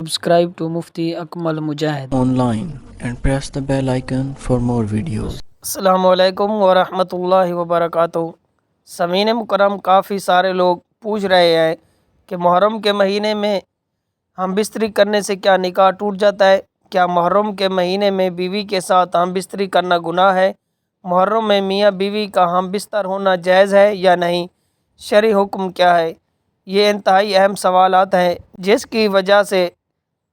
Subscribe to Mufti Akmal Mujahid online and press the bell icon for more videos. अस्सलामु अलैकुम वरहमतुल्लाहि वबरकातुहू। समीन मुकरम, काफ़ी सारे लोग पूछ रहे हैं कि मुहर्रम के महीने में हम बिस्तरी करने से क्या निकाह टूट जाता है? क्या मुहर्रम के महीने में बीवी के साथ हम बिस्तरी करना गुनाह है? मुहर्रम में मियाँ बीवी का हम बिस्तर होना जायज़ है या नहीं? शरई हुक्म क्या है? ये इंतहाई अहम सवालात हैं जिसकी वजह से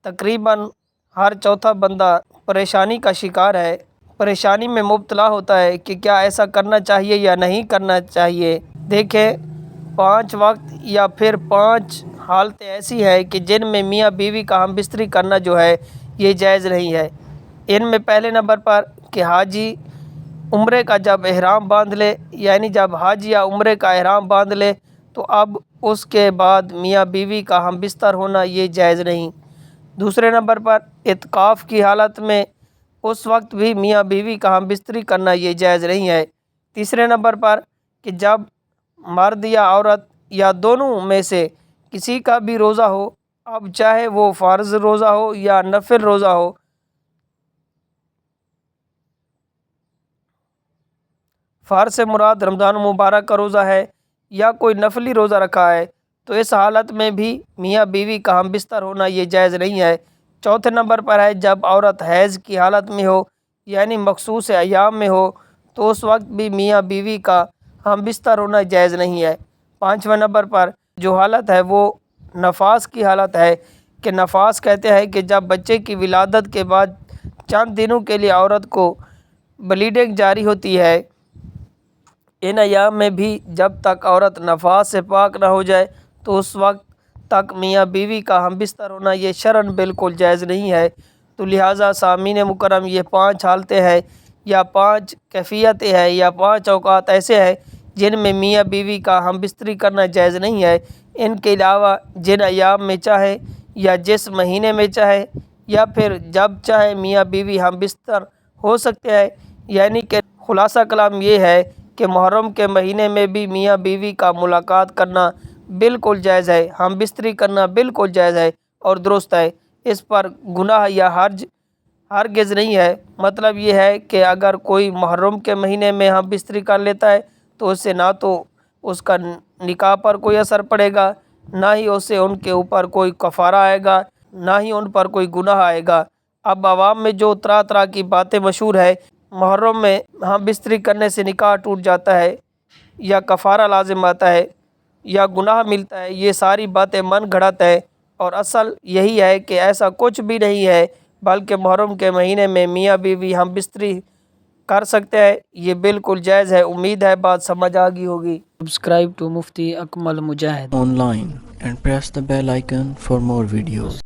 तकरीबन हर चौथा बंदा परेशानी का शिकार है, परेशानी में मुब्तला होता है कि क्या ऐसा करना चाहिए या नहीं करना चाहिए। देखें, 5 वक्त या फिर 5 हालतें ऐसी हैं कि जिनमें मियाँ बीवी का हम बिस्तरी करना जो है ये जायज़ नहीं है। इनमें पहले नंबर पर कि हाजी उम्रे का जब एहराम बांध ले, यानी जब हज या उम्रे का एहराम बांध ले तो अब उसके बाद मियाँ बीवी का हम बिस्तर होना ये जायज़ नहीं। दूसरे नंबर पर इत्काफ़ की हालत में उस वक्त भी मियाँ बीवी का हम बिस्तरी करना ये जायज़ नहीं है। तीसरे नंबर पर कि जब मर्द या औरत या दोनों में से किसी का भी रोज़ा हो, अब चाहे वो फ़र्ज़ रोज़ा हो या नफिल रोज़ा हो, फ़र्ज़ से मुराद रमज़ान मुबारक का रोज़ा है या कोई नफली रोज़ा रखा है, तो इस हालत में भी मियाँ बीवी का हम बिस्तर होना ये जायज़ नहीं है। चौथे नंबर पर है जब औरत हैज़ की हालत में हो, यानी मखसूस अय्याम में हो, तो उस वक्त भी मियाँ बीवी का हम बिस्तर होना जायज़ नहीं है। पाँचवें नंबर पर जो हालत है वो नफास की हालत है कि नफास कहते हैं कि जब बच्चे की विलादत के बाद चंद दिनों के लिए औरत को ब्लीडिंग जारी होती है। इन अयाम में भी जब तक औरत नफास से पाक ना हो जाए तो उस वक्त तक मियाँ बीवी का हम बिस्तर होना ये शरन बिल्कुल जायज़ नहीं है। तो लिहाजा सामीन मुकरम, ये 5 हालतें हैं या 5 कैफियतें हैं या 5 औकात ऐसे हैं जिनमें मियाँ बीवी का हम बिस्तरी करना जायज़ नहीं है। इनके अलावा जिन अयाम में चाहे या जिस महीने में चाहे या फिर जब चाहे मियाँ बीवी हम बिस्तर हो सकते हैं। यानी कि खुलासा कलाम ये है कि मुहर्रम के महीने में भी मियाँ बीवी का मुलाकात करना बिल्कुल जायज़ है, हम बिस्तरी करना बिल्कुल जायज़ है और दुरुस्त है। इस पर गुनाह या हर्ज हरगिज़ नहीं है। मतलब ये है कि अगर कोई मुहर्रम के महीने में हम बिस्तरी कर लेता है तो उससे ना तो उसका निकाह पर कोई असर पड़ेगा, ना ही उससे उनके ऊपर कोई कफ़ारा आएगा, ना ही उन पर कोई गुनाह आएगा। अब आवाम में जो तरह तरह की बातें मशहूर है, मुहर्रम में हम बिस्तरी करने से निकाह टूट जाता है या कफ़ारा लाजिम आता है या गुनाह मिलता है, ये सारी बातें मन गढ़ंत है और असल यही है कि ऐसा कुछ भी नहीं है, बल्कि मुहर्रम के महीने में मियाँ बीवी हम बिस्तरी कर सकते हैं, ये बिल्कुल जायज़ है। उम्मीद है बात समझ आ गई होगी। Subscribe to Mufti Akmal Mujahid Online and press the bell icon for more videos.